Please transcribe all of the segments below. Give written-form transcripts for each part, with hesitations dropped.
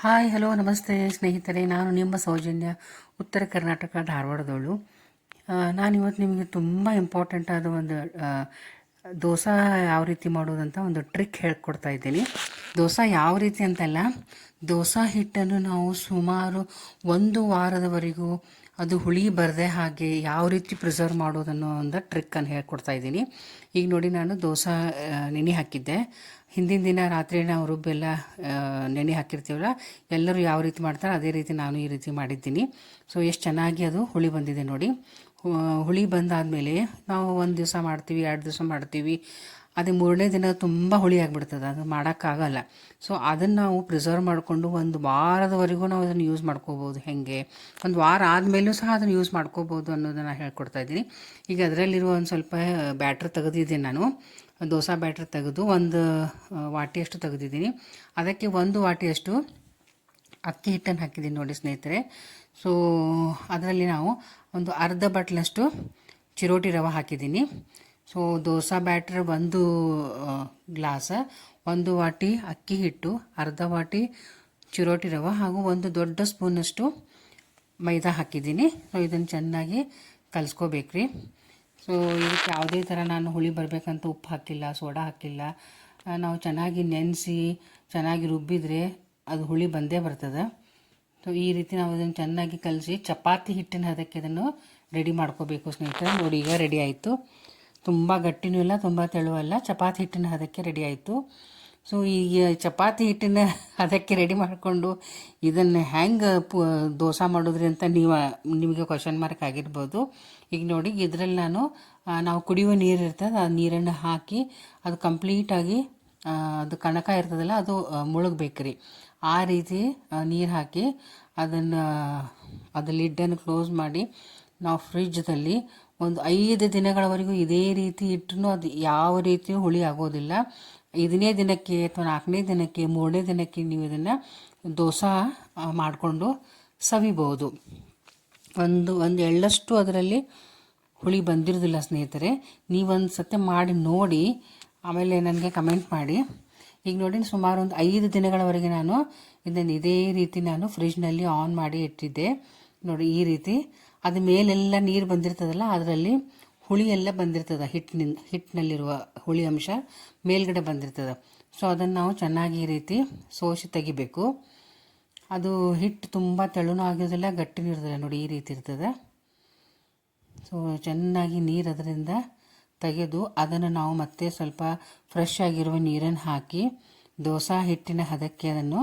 Hi hello ನಮಸ್ತೆ ಸ್ನೇಹಿತರೆ, ನಾನು ನಿಮ್ಮ ಸೌಜನ್ಯ, ಉತ್ತರ ಕರ್ನಾಟಕ ಧಾರವಾಡದವಳು. ನಾನಿವತ್ತು ನಿಮಗೆ ತುಂಬ ಇಂಪಾರ್ಟೆಂಟ್ ಆದ ಒಂದು ದೋಸೆ ಯಾವ ರೀತಿ ಮಾಡೋದಂತ ಒಂದು ಟ್ರಿಕ್ ಹೇಳ್ಕೊಡ್ತಾ ಇದ್ದೀನಿ. ದೋಸೆ ಯಾವ ರೀತಿ ಅಂತಲ್ಲ, ದೋಸೆ ಹಿಟ್ಟನ್ನು ನಾವು ಸುಮಾರು 1 ವಾರದವರೆಗೂ ಅದು ಹುಳಿ ಬರದೆ ಹಾಗೆ ಯಾವ ರೀತಿ ಪ್ರಿಸರ್ವ್ ಮಾಡೋದನ್ನೋ ಒಂದು ಟ್ರಿಕ್ಕನ್ನು ಹೇಳ್ಕೊಡ್ತಾ ಇದ್ದೀನಿ. ಈಗ ನೋಡಿ, ನಾನು ದೋಸೆ ನೆನೆ ಹಾಕಿದ್ದೆ. ಹಿಂದಿನ ದಿನ ರಾತ್ರಿ ನಾವು ರುಬ್ಬೆಲ್ಲ ನೆನೆ ಹಾಕಿರ್ತೀವಲ್ಲ, ಎಲ್ಲರೂ ಯಾವ ರೀತಿ ಮಾಡ್ತಾರೆ ಅದೇ ರೀತಿ ನಾನು ಈ ರೀತಿ ಮಾಡಿದ್ದೀನಿ. ಸೊ ಎಷ್ಟು ಚೆನ್ನಾಗಿ ಅದು ಹುಳಿ ಬಂದಿದೆ ನೋಡಿ. ಹುಳಿ ಬಂದಾದಮೇಲೆ ನಾವು 1 ದಿವಸ ಮಾಡ್ತೀವಿ, 2 ದಿವಸ ಮಾಡ್ತೀವಿ, ಅದು 3ನೇ ದಿನ ತುಂಬ ಹುಳಿ ಆಗಿಬಿಡ್ತದೆ, ಅದು ಮಾಡೋಕ್ಕಾಗಲ್ಲ. ಸೊ ಅದನ್ನು ನಾವು ಪ್ರಿಸರ್ವ್ ಮಾಡಿಕೊಂಡು 1 ವಾರದವರೆಗೂ ನಾವು ಅದನ್ನು ಯೂಸ್ ಮಾಡ್ಕೋಬೋದು. ಹೇಗೆ 1 ವಾರ ಆದಮೇಲೂ ಸಹ ಅದನ್ನು ಯೂಸ್ ಮಾಡ್ಕೋಬೋದು ಅನ್ನೋದನ್ನು ಹೇಳ್ಕೊಡ್ತಾ ಇದ್ದೀನಿ. ಈಗ ಅದರಲ್ಲಿರುವ ಒಂದು ಸ್ವಲ್ಪ ಬ್ಯಾಟ್ರ್ ತೆಗೆದಿದ್ದೀನಿ ನಾನು. ದೋಸೆ ಬ್ಯಾಟ್ರ್ ತೆಗೆದು 1 ವಾಟಿಯಷ್ಟು ತೆಗೆದಿದ್ದೀನಿ. ಅದಕ್ಕೆ 1 ವಾಟಿಯಷ್ಟು ಅಕ್ಕಿ ಹಿಟ್ಟನ್ನು ಹಾಕಿದ್ದೀನಿ ನೋಡಿ ಸ್ನೇಹಿತರೆ. ಸೊ ಅದರಲ್ಲಿ ನಾವು ಒಂದು ಅರ್ಧ ಬಟ್ಲಷ್ಟು ಚಿರೋಟಿ ರವೆ ಹಾಕಿದ್ದೀನಿ. ಸೊ ದೋಸೆ ಬ್ಯಾಟ್ರ್ 1 ಗ್ಲಾಸ, 1 ವಾಟಿ ಅಕ್ಕಿ ಹಿಟ್ಟು, ಅರ್ಧ ವಾಟಿ ಚಿರೋಟಿ ರವೆ ಹಾಗೂ 1 ದೊಡ್ಡ ಸ್ಪೂನಷ್ಟು ಮೈದಾ ಹಾಕಿದ್ದೀನಿ. ಸೊ ಇದನ್ನು ಚೆನ್ನಾಗಿ ಕಲಿಸ್ಕೋಬೇಕ್ರಿ. ಸೊ ಇದಕ್ಕೆ ಯಾವುದೇ ಥರ ನಾನು ಹುಳಿ ಬರಬೇಕಂತ ಉಪ್ಪು ಹಾಕಿಲ್ಲ, ಸೋಡಾ ಹಾಕಿಲ್ಲ. ನಾವು ಚೆನ್ನಾಗಿ ನೆನೆಸಿ ಚೆನ್ನಾಗಿ ರುಬ್ಬಿದರೆ ಅದು ಹುಳಿ ಬಂದೇ ಬರ್ತದೆ. ಸೊ ಈ ರೀತಿ ನಾವು ಅದನ್ನು ಚೆನ್ನಾಗಿ ಕಲಸಿ ಚಪಾತಿ ಹಿಟ್ಟಿನ ಹದಕ್ಕೆ ಇದನ್ನು ರೆಡಿ ಮಾಡ್ಕೋಬೇಕು ಸ್ನೇಹಿತರೆ. ನೋಡಿ, ಈಗ ರೆಡಿ ಆಯಿತು. ತುಂಬ ಗಟ್ಟಿನೂ ಇಲ್ಲ, ತುಂಬ ತೆಳುವಲ್ಲ, ಚಪಾತಿ ಹಿಟ್ಟಿನ ಹದಕ್ಕೆ ರೆಡಿ ಆಯಿತು. ಸೊ ಈಗ ಚಪಾತಿ ಹಿಟ್ಟಿನ ಅದಕ್ಕೆ ರೆಡಿ ಮಾಡಿಕೊಂಡು ಇದನ್ನು ಹೆಂಗೆ ದೋಸೆ ಮಾಡಿದ್ರಿ ಅಂತ ನಿಮಗೆ ಕ್ವಶನ್ ಮಾರ್ಕ್ ಆಗಿರ್ಬೋದು. ಈಗ ನೋಡಿ, ಇದರಲ್ಲಿ ನಾವು ಕುಡಿಯುವ ನೀರು ಇರ್ತದೆ, ಆ ನೀರನ್ನು ಹಾಕಿ ಅದು ಕಂಪ್ಲೀಟಾಗಿ ಅದು ಕಣಕ ಇರ್ತದಲ್ಲ ಅದು ಮುಳುಗಬೇಕ್ರಿ. ಆ ರೀತಿ ನೀರು ಹಾಕಿ ಅದು ಲಿಡ್ಡನ್ನು ಕ್ಲೋಸ್ ಮಾಡಿ ನಾವು ಫ್ರಿಜ್ದಲ್ಲಿ ಒಂದು 5 ದಿನಗಳವರೆಗೂ ಇದೇ ರೀತಿ ಇಟ್ಟರೂ ಅದು ಯಾವ ರೀತಿಯೂ ಹುಳಿ ಆಗೋದಿಲ್ಲ. 5ನೇ ದಿನಕ್ಕೆ ಅಥವಾ 4ನೇ ದಿನಕ್ಕೆ 3ನೇ ದಿನಕ್ಕೆ ನೀವು ಇದನ್ನು ದೋಸೆ ಮಾಡಿಕೊಂಡು ಸವಿಬೋದು. ಒಂದು ಎಳ್ಳಷ್ಟು ಅದರಲ್ಲಿ ಹುಳಿ ಬಂದಿರೋದಿಲ್ಲ ಸ್ನೇಹಿತರೆ. ನೀವೊಂದು ಸತಿ ಮಾಡಿ ನೋಡಿ, ಆಮೇಲೆ ನನಗೆ ಕಮೆಂಟ್ ಮಾಡಿ. ಈಗ ನೋಡಿ, ಸುಮಾರು ಒಂದು 5 ದಿನಗಳವರೆಗೆ ನಾನು ಇದನ್ನು ಇದೇ ರೀತಿ ನಾನು ಫ್ರಿಜ್ನಲ್ಲಿ ಆನ್ ಮಾಡಿ ಇಟ್ಟಿದ್ದೆ. ನೋಡಿ, ಈ ರೀತಿ ಅದು ಮೇಲೆಲ್ಲ ನೀರು ಬಂದಿರ್ತದಲ್ಲ, ಅದರಲ್ಲಿ ಹುಳಿ ಎಲ್ಲ ಬಂದಿರ್ತದೆ, ಹಿಟ್ಟಿನಲ್ಲಿರುವ ಹುಳಿ ಅಂಶ ಮೇಲ್ಗಡೆ ಬಂದಿರ್ತದೆ. ಸೊ ಅದನ್ನು ನಾವು ಚೆನ್ನಾಗಿ ಈ ರೀತಿ ಸೋಸಿ ತೆಗಿಬೇಕು. ಅದು ಹಿಟ್ಟು ತುಂಬ ತೆಳುನೂ ಆಗೋದಿಲ್ಲ, ಗಟ್ಟಿನೂ ಇರೋದಿಲ್ಲ. ನೋಡಿ, ಈ ರೀತಿ ಇರ್ತದೆ. ಸೊ ಚೆನ್ನಾಗಿ ನೀರು ಅದರಿಂದ ತೆಗೆದು ಅದನ್ನು ನಾವು ಮತ್ತೆ ಸ್ವಲ್ಪ ಫ್ರೆಶ್ ಆಗಿರುವ ನೀರನ್ನು ಹಾಕಿ ದೋಸೆ ಹಿಟ್ಟಿನ ಹದಕ್ಕೆ ಅದನ್ನು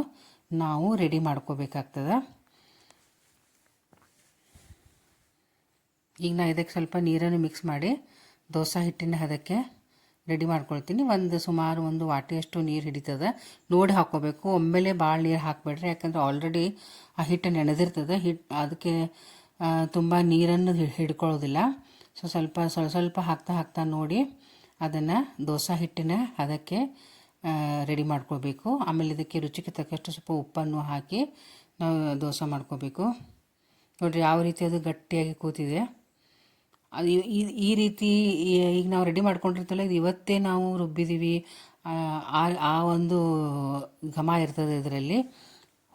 ನಾವು ರೆಡಿ ಮಾಡ್ಕೋಬೇಕಾಗ್ತದೆ. ಈಗ ನಾನು ಇದಕ್ಕೆ ಸ್ವಲ್ಪ ನೀರನ್ನು ಮಿಕ್ಸ್ ಮಾಡಿ ದೋಸೆ ಹಿಟ್ಟಿನ ಹದಕ್ಕೆ ರೆಡಿ ಮಾಡ್ಕೊಳ್ತೀನಿ. ಸುಮಾರು 1 ವಾಟಿಯಷ್ಟು ನೀರು ಹಿಡಿತದೆ, ನೋಡಿ ಹಾಕ್ಕೋಬೇಕು. ಒಮ್ಮೆಲೆ ಭಾಳ ನೀರು ಹಾಕಬೇಡ್ರಿ, ಯಾಕಂದರೆ ಆಲ್ರೆಡಿ ಆ ಹಿಟ್ಟು ನೆನೆದಿರ್ತದೆ. ಅದಕ್ಕೆ ತುಂಬ ನೀರನ್ನು ಹಿಡ್ಕೊಳ್ಳೋದಿಲ್ಲ. ಸೊ ಸ್ವಲ್ಪ ಹಾಕ್ತಾ ನೋಡಿ ಅದನ್ನು ದೋಸೆ ಹಿಟ್ಟಿನ ಅದಕ್ಕೆ ರೆಡಿ ಮಾಡ್ಕೊಳ್ಬೇಕು. ಆಮೇಲೆ ಇದಕ್ಕೆ ರುಚಿಗೆ ತಕ್ಕಷ್ಟು ಸ್ವಲ್ಪ ಉಪ್ಪನ್ನು ಹಾಕಿ ನಾವು ದೋಸೆ ಮಾಡ್ಕೋಬೇಕು. ನೋಡಿರಿ ಯಾವ ರೀತಿ ಅದು ಗಟ್ಟಿಯಾಗಿ ಕೂತಿದೆ. ಅದು ಈ ರೀತಿ ಈಗ ನಾವು ರೆಡಿ ಮಾಡ್ಕೊಂಡಿರ್ತೀವಲ್ಲ, ಇದು ಇವತ್ತೇ ನಾವು ರುಬ್ಬಿದ್ದೀವಿ, ಆ ಒಂದು ಘಮ ಇರ್ತದೆ ಇದರಲ್ಲಿ.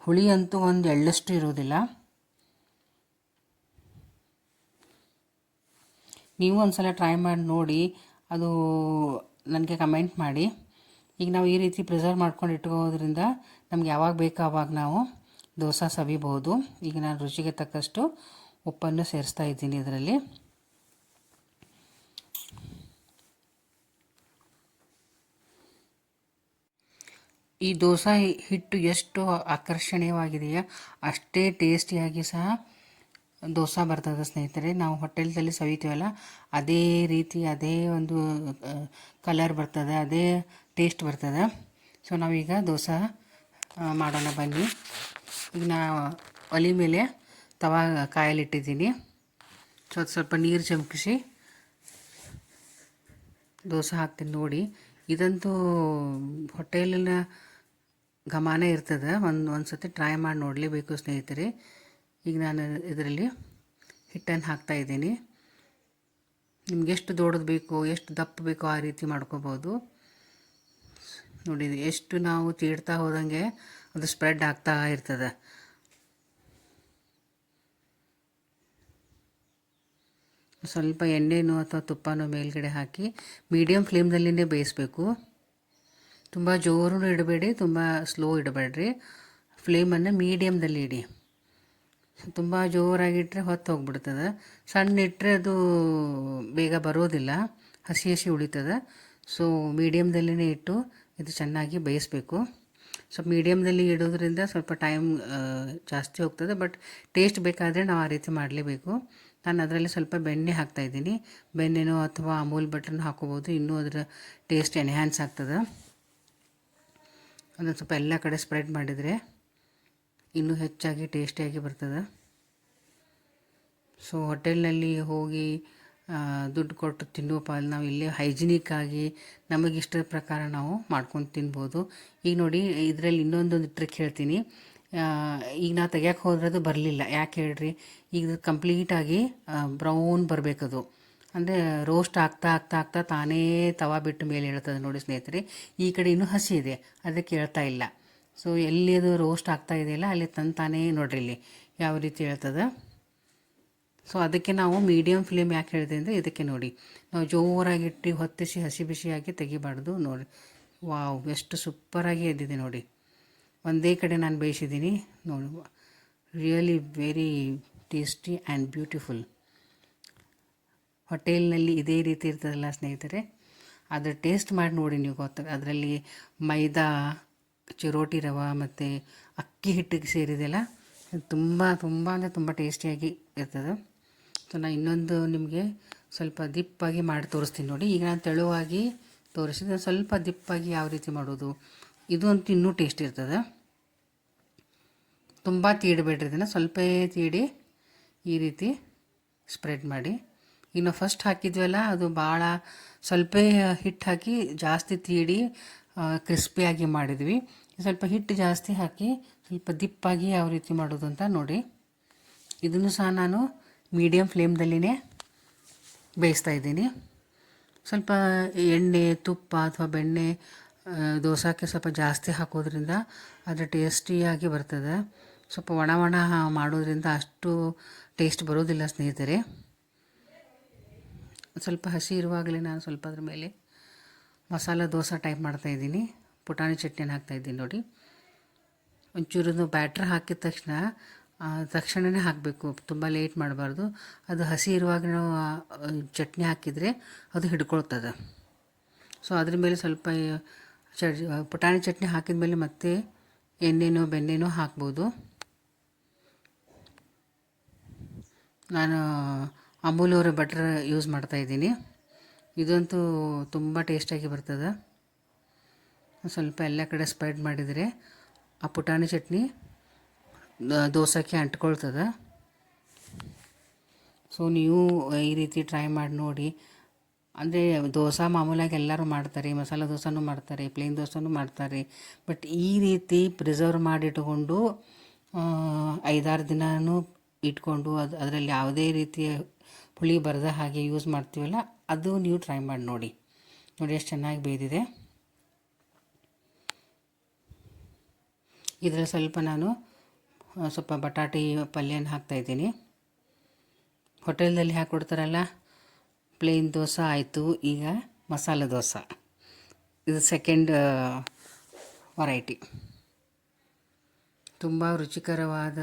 ಹುಳಿ ಅಂತೂ ಒಂದು ಎಳ್ಳಷ್ಟು ಇರೋದಿಲ್ಲ. ನೀವು ಒಂದು ಸಲ ಟ್ರೈ ಮಾಡಿ ನೋಡಿ, ಅದು ನನಗೆ ಕಮೆಂಟ್ ಮಾಡಿ. ಈಗ ನಾವು ಈ ರೀತಿ ಪ್ರಿಸರ್ವ್ ಮಾಡ್ಕೊಂಡು ಇಟ್ಕೋದ್ರಿಂದ ನಮ್ಗೆ ಯಾವಾಗ ಬೇಕೋ ಆವಾಗ ನಾವು ದೋಸೆ ಸವಿಬೋದು. ಈಗ ನಾನು ರುಚಿಗೆ ತಕ್ಕಷ್ಟು ಉಪ್ಪನ್ನು ಸೇರಿಸ್ತಾ ಇದ್ದೀನಿ ಇದರಲ್ಲಿ. ಈ ದೋಸೆ ಹಿಟ್ಟು ಎಷ್ಟು ಆಕರ್ಷಣೀಯವಾಗಿದೆಯೋ ಅಷ್ಟೇ ಟೇಸ್ಟಿಯಾಗಿ ಸಹ ದೋಸೆ ಬರ್ತದೆ ಸ್ನೇಹಿತರೆ. ನಾವು ಹೋಟೆಲ್ದಲ್ಲಿ ಸವಿತೀವಲ್ಲ, ಅದೇ ರೀತಿ ಅದೇ ಒಂದು ಕಲರ್ ಬರ್ತದೆ, ಅದೇ ಟೇಸ್ಟ್ ಬರ್ತದೆ. ಸೊ ನಾವೀಗ ದೋಸೆ ಮಾಡೋಣ ಬನ್ನಿ. ಈಗ ಒಲೆ ಮೇಲೆ ತವಾ ಕಾಯಲಿಟ್ಟಿದ್ದೀನಿ. ಸೊ ಸ್ವಲ್ಪ ನೀರು ಚಮಕಿಸಿ ದೋಸೆ ಹಾಕ್ತೀನಿ ನೋಡಿ. ಇದಂತೂ ಹೋಟೆಲಿನ ಘಮಾನೇ ಇರ್ತದೆ. ಒಂದು ಸತಿ ಟ್ರೈ ಮಾಡಿ ನೋಡಲೇಬೇಕು ಸ್ನೇಹಿತರೆ. ಈಗ ನಾನು ಇದರಲ್ಲಿ ಹಿಟ್ಟನ್ನು ಹಾಕ್ತಾಯಿದ್ದೀನಿ. ನಿಮ್ಗೆ ಎಷ್ಟು ದೊಡ್ಡದು ಬೇಕು, ಎಷ್ಟು ದಪ್ಪ ಬೇಕೋ ಆ ರೀತಿ ಮಾಡ್ಕೋಬೋದು. ನೋಡಿ, ಎಷ್ಟು ನಾವು ತೀಡ್ತಾ ಹೋದಂಗೆ ಅದು ಸ್ಪ್ರೆಡ್ ಆಗ್ತಾ ಇರ್ತದೆ. ಸ್ವಲ್ಪ ಎಣ್ಣೆನೋ ಅಥವಾ ತುಪ್ಪನೋ ಮೇಲ್ಗಡೆ ಹಾಕಿ ಮೀಡಿಯಮ್ ಫ್ಲೇಮ್ನಲ್ಲಿನೇ ಬೇಯಿಸಬೇಕು. ತುಂಬ ಜೋರು ಇಡಬೇಡಿ, ತುಂಬ ಸ್ಲೋ ಇಡಬೇಡ್ರಿ. ಫ್ಲೇಮನ್ನು ಮೀಡಿಯಮ್ದಲ್ಲಿ ಇಡಿ. ತುಂಬ ಜೋರಾಗಿಟ್ಟರೆ ಹೊತ್ತು ಹೋಗ್ಬಿಡ್ತದೆ. ಸಣ್ಣ ಇಟ್ಟರೆ ಅದು ಬೇಗ ಬರೋದಿಲ್ಲ, ಹಸಿ ಹಸಿ ಉಳಿತದೆ. ಸೊ ಮೀಡಿಯಮ್ದಲ್ಲೇ ಇಟ್ಟು ಇದು ಚೆನ್ನಾಗಿ ಬೇಯಿಸಬೇಕು. ಸೊ ಮೀಡಿಯಮ್ದಲ್ಲಿ ಇಡೋದ್ರಿಂದ ಸ್ವಲ್ಪ ಟೈಮ್ ಜಾಸ್ತಿ ಹೋಗ್ತದೆ, ಬಟ್ ಟೇಸ್ಟ್ ಬೇಕಾದರೆ ನಾವು ಆ ರೀತಿ ಮಾಡಲೇಬೇಕು. ನಾನು ಅದರಲ್ಲಿ ಸ್ವಲ್ಪ ಬೆಣ್ಣೆ ಹಾಕ್ತಾಯಿದ್ದೀನಿ. ಬೆಣ್ಣೆನೋ ಅಥವಾ ಅಮೂಲ್ ಬಟರ್ನೋ ಹಾಕೋಬೋದು, ಇನ್ನೂ ಅದರ ಟೇಸ್ಟ್ ಎನ್ಹ್ಯಾನ್ಸ್ ಆಗ್ತದೆ. ಅದನ್ನು ಸ್ವಲ್ಪ ಎಲ್ಲ ಕಡೆ ಸ್ಪ್ರೆಡ್ ಮಾಡಿದರೆ ಇನ್ನೂ ಹೆಚ್ಚಾಗಿ ಟೇಸ್ಟಿಯಾಗಿ ಬರ್ತದೆ. ಸೊ ಹೋಟೆಲ್ನಲ್ಲಿ ಹೋಗಿ ದುಡ್ಡು ಕೊಟ್ಟು ತಿನ್ನೋ ಪಾಲು ನಾವು ಇಲ್ಲೇ ಹೈಜಿನಿಕ್ಕಾಗಿ ನಮಗಿಷ್ಟದ ಪ್ರಕಾರ ನಾವು ಮಾಡ್ಕೊಂಡು ತಿನ್ಬೋದು. ಈಗ ನೋಡಿ, ಇದರಲ್ಲಿ ಇನ್ನೊಂದೊಂದು ಟ್ರಿಕ್ ಹೇಳ್ತೀನಿ. ಈಗ ನಾ ತೆಗಿಯೋಕೆ ಹೋದ್ರೆ ಅದು ಬರಲಿಲ್ಲ. ಯಾಕೆ ಹೇಳ್ರಿ, ಈಗ ಕಂಪ್ಲೀಟಾಗಿ ಬ್ರೌನ್ ಬರಬೇಕದು. ಅಂದರೆ ರೋಸ್ಟ್ ಆಗ್ತಾ ಆಗ್ತಾ ಆಗ್ತಾ ತಾನೇ ತವಾ ಬಿಟ್ಟು ಮೇಲೆ ಹೇಳ್ತದೆ ನೋಡಿ ಸ್ನೇಹಿತರೆ. ಈ ಕಡೆ ಇನ್ನೂ ಹಸಿ ಇದೆ, ಅದಕ್ಕೆ ಹೇಳ್ತಾ ಇಲ್ಲ. ಸೊ ಎಲ್ಲಿ ಅದು ರೋಸ್ಟ್ ಆಗ್ತಾ ಇದೆಯಲ್ಲ ಅಲ್ಲಿ ತಾನೇ ನೋಡ್ರಿ ಇಲ್ಲಿ ಯಾವ ರೀತಿ ಹೇಳ್ತದೆ. ಸೊ ಅದಕ್ಕೆ ನಾವು ಮೀಡಿಯಮ್ ಫ್ಲೇಮ್ ಯಾಕೆ ಹೇಳಿದೆ ಅಂದರೆ ಇದಕ್ಕೆ ನೋಡಿ, ನಾವು ಜೋರಾಗಿಟ್ಟು ಹೊತ್ತಿಸಿ ಹಸಿ ಬಿಸಿಯಾಗಿ ತೆಗಿಬಾರ್ದು. ನೋಡಿ, ವಾವ್, ಎಷ್ಟು ಸೂಪರಾಗಿ ಎದ್ದಿದೆ ನೋಡಿ. ಒಂದೇ ಕಡೆ ನಾನು ಬೇಯಿಸಿದ್ದೀನಿ ನೋಡಿ. Really very tasty and beautiful. ಹೋಟೆಲ್ನಲ್ಲಿ ಇದೇ ರೀತಿ ಇರ್ತದಲ್ಲ ಸ್ನೇಹಿತರೆ, ಅದರ ಟೇಸ್ಟ್ ಮಾಡಿ ನೋಡಿ ನೀವು, ಗೊತ್ತಾಗ ಅದರಲ್ಲಿ ಮೈದಾ, ಚಿರೋಟಿ ರವೆ ಮತ್ತು ಅಕ್ಕಿ ಹಿಟ್ಟಿಗೆ ಸೇರಿದೆಲ್ಲ ತುಂಬ ತುಂಬ ಅಂದರೆ ತುಂಬ ಟೇಸ್ಟಿಯಾಗಿ ಇರ್ತದೆ. ಸೊ ನಾನು ಇನ್ನೊಂದು ನಿಮಗೆ ಸ್ವಲ್ಪ ದಿಪ್ಪಾಗಿ ಮಾಡಿ ತೋರಿಸ್ತೀನಿ ನೋಡಿ. ಈಗ ನಾನು ತೆಳುವಾಗಿ ತೋರಿಸಿದ್ರೆ ಸ್ವಲ್ಪ ದಿಪ್ಪಾಗಿ ಯಾವ ರೀತಿ ಮಾಡೋದು, ಇದು ಅಂತೂ ಇನ್ನೂ ಟೇಸ್ಟ್ ಇರ್ತದೆ. ತುಂಬ ತೀಡಬೇಡ್ರಿ, ಇದನ್ನು ಸ್ವಲ್ಪ ತೀಡಿ ಈ ರೀತಿ ಸ್ಪ್ರೆಡ್ ಮಾಡಿ. ಈಗ ನಾವು ಫಸ್ಟ್ ಹಾಕಿದ್ವಲ್ಲ ಅದು ಭಾಳ ಸ್ವಲ್ಪ ಹಿಟ್ಟು ಹಾಕಿ ಜಾಸ್ತಿ ತೀಡಿ ಕ್ರಿಸ್ಪಿಯಾಗಿ ಮಾಡಿದ್ವಿ. ಸ್ವಲ್ಪ ಹಿಟ್ಟು ಜಾಸ್ತಿ ಹಾಕಿ ಸ್ವಲ್ಪ ದಿಪ್ಪಾಗಿ ಯಾವ ರೀತಿ ಮಾಡೋದು ಅಂತ ನೋಡಿ. ಇದನ್ನು ಸಹ ನಾನು ಮೀಡಿಯಮ್ ಫ್ಲೇಮ್ದಲ್ಲಿನೇ ಬೇಯಿಸ್ತಾ ಇದ್ದೀನಿ. ಸ್ವಲ್ಪ ಎಣ್ಣೆ, ತುಪ್ಪ ಅಥವಾ ಬೆಣ್ಣೆ ದೋಸೆಗೆ ಸ್ವಲ್ಪ ಜಾಸ್ತಿ ಹಾಕೋದ್ರಿಂದ ಅದು ಟೇಸ್ಟಿಯಾಗಿ ಬರ್ತದೆ. ಸ್ವಲ್ಪ ಒಣ ಒಣ ಮಾಡೋದ್ರಿಂದ ಅಷ್ಟು ಟೇಸ್ಟ್ ಬರೋದಿಲ್ಲ ಸ್ನೇಹಿತರೆ. ಸ್ವಲ್ಪ ಹಸಿ ಇರುವಾಗಲೇ ನಾನು ಸ್ವಲ್ಪ ಅದ್ರ ಮೇಲೆ ಮಸಾಲ ದೋಸೆ ಟೈಪ್ ಮಾಡ್ತಾಯಿದ್ದೀನಿ. ಪುಟಾಣಿ ಚಟ್ನಿನ ಹಾಕ್ತಾಯಿದ್ದೀನಿ ನೋಡಿ. ಒಂಚೂರು ಬ್ಯಾಟ್ರ್ ಹಾಕಿದ ತಕ್ಷಣವೇ ಹಾಕಬೇಕು, ತುಂಬ ಲೇಟ್ ಮಾಡಬಾರ್ದು. ಅದು ಹಸಿ ಇರುವಾಗ ನಾವು ಚಟ್ನಿ ಹಾಕಿದರೆ ಅದು ಹಿಡ್ಕೊಳ್ತದೆ. ಸೊ ಅದ್ರ ಮೇಲೆ ಸ್ವಲ್ಪ ಪುಟಾಣಿ ಚಟ್ನಿ ಹಾಕಿದ ಮೇಲೆ ಮತ್ತೆ ಎಣ್ಣೆನೋ ಬೆಣ್ಣೆನೋ ಹಾಕ್ಬೋದು. ನಾನು ಅಮೂಲ್ ಅವರ ಬಟರ್ ಯೂಸ್ ಮಾಡ್ತಾಯಿದ್ದೀನಿ. ಇದಂತೂ ತುಂಬ ಟೇಸ್ಟಾಗಿ ಬರ್ತದೆ. ಸ್ವಲ್ಪ ಎಲ್ಲ ಕಡೆ ಸ್ಪ್ರೆಡ್ ಮಾಡಿದರೆ ಆ ಪುಟಾಣಿ ಚಟ್ನಿ ದೋಸೆಗೆ ಅಂಟ್ಕೊಳ್ತದೆ. ಸೊ ನೀವು ಈ ರೀತಿ ಟ್ರೈ ಮಾಡಿ ನೋಡಿ. ಅಂದರೆ ದೋಸೆ ಮಾಮೂಲಾಗಿ ಎಲ್ಲರೂ ಮಾಡ್ತಾರೆ, ಮಸಾಲೆ ದೋಸೆನೂ ಮಾಡ್ತಾರೆ, ಪ್ಲೇನ್ ದೋಸೆನೂ ಮಾಡ್ತಾರೆ. ಬಟ್ ಈ ರೀತಿ ಪ್ರಿಸರ್ವ್ ಮಾಡಿಟ್ಕೊಂಡು 5-6 ದಿನವೂ ಇಟ್ಕೊಂಡು ಅದರಲ್ಲಿ ಯಾವುದೇ ರೀತಿಯ ಹುಳಿ ಬರದ ಹಾಗೆ ಯೂಸ್ ಮಾಡ್ತೀವಲ್ಲ, ಅದು ನೀವು ಟ್ರೈ ಮಾಡಿ ನೋಡಿ. ನೋಡಿ ಎಷ್ಟು ಚೆನ್ನಾಗಿ ಬೇಯ್ದಿದೆ. ಇದರಲ್ಲಿ ಸ್ವಲ್ಪ ನಾನು ಸ್ವಲ್ಪ ಬಟಾಟೆ ಪಲ್ಯನ ಹಾಕ್ತಾಯಿದ್ದೀನಿ. ಹೋಟೆಲ್ದಲ್ಲಿ ಹಾಕ್ಕೊಡ್ತಾರಲ್ಲ, ಪ್ಲೇನ್ ದೋಸೆ ಆಯಿತು, ಈಗ ಮಸಾಲೆ ದೋಸೆ, ಇದು ಸೆಕೆಂಡ್ ವೆರೈಟಿ. ತುಂಬ ರುಚಿಕರವಾದ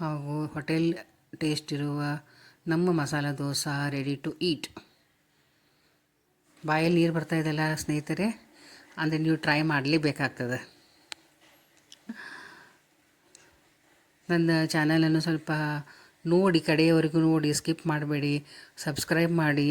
ಹಾಗೂ ಹೋಟೆಲ್ ಟೇಸ್ಟ್ ಇರುವ ನಮ್ಮ masala dosa ready to eat. ಬಾಯಲ್ಲಿ ನೀರು ಬರ್ತಾಯಿದ್ದಲ್ಲ ಸ್ನೇಹಿತರೆ, ಅಂದರೆ ನೀವು ಟ್ರೈ ಮಾಡಲೇಬೇಕಾಗ್ತದೆ. ನನ್ನ ಚಾನಲನ್ನು ಸ್ವಲ್ಪ ನೋಡಿ, ಕಡೆಯವರೆಗೂ ನೋಡಿ, ಸ್ಕಿಪ್ ಮಾಡಬೇಡಿ, ಸಬ್ಸ್ಕ್ರೈಬ್ ಮಾಡಿ.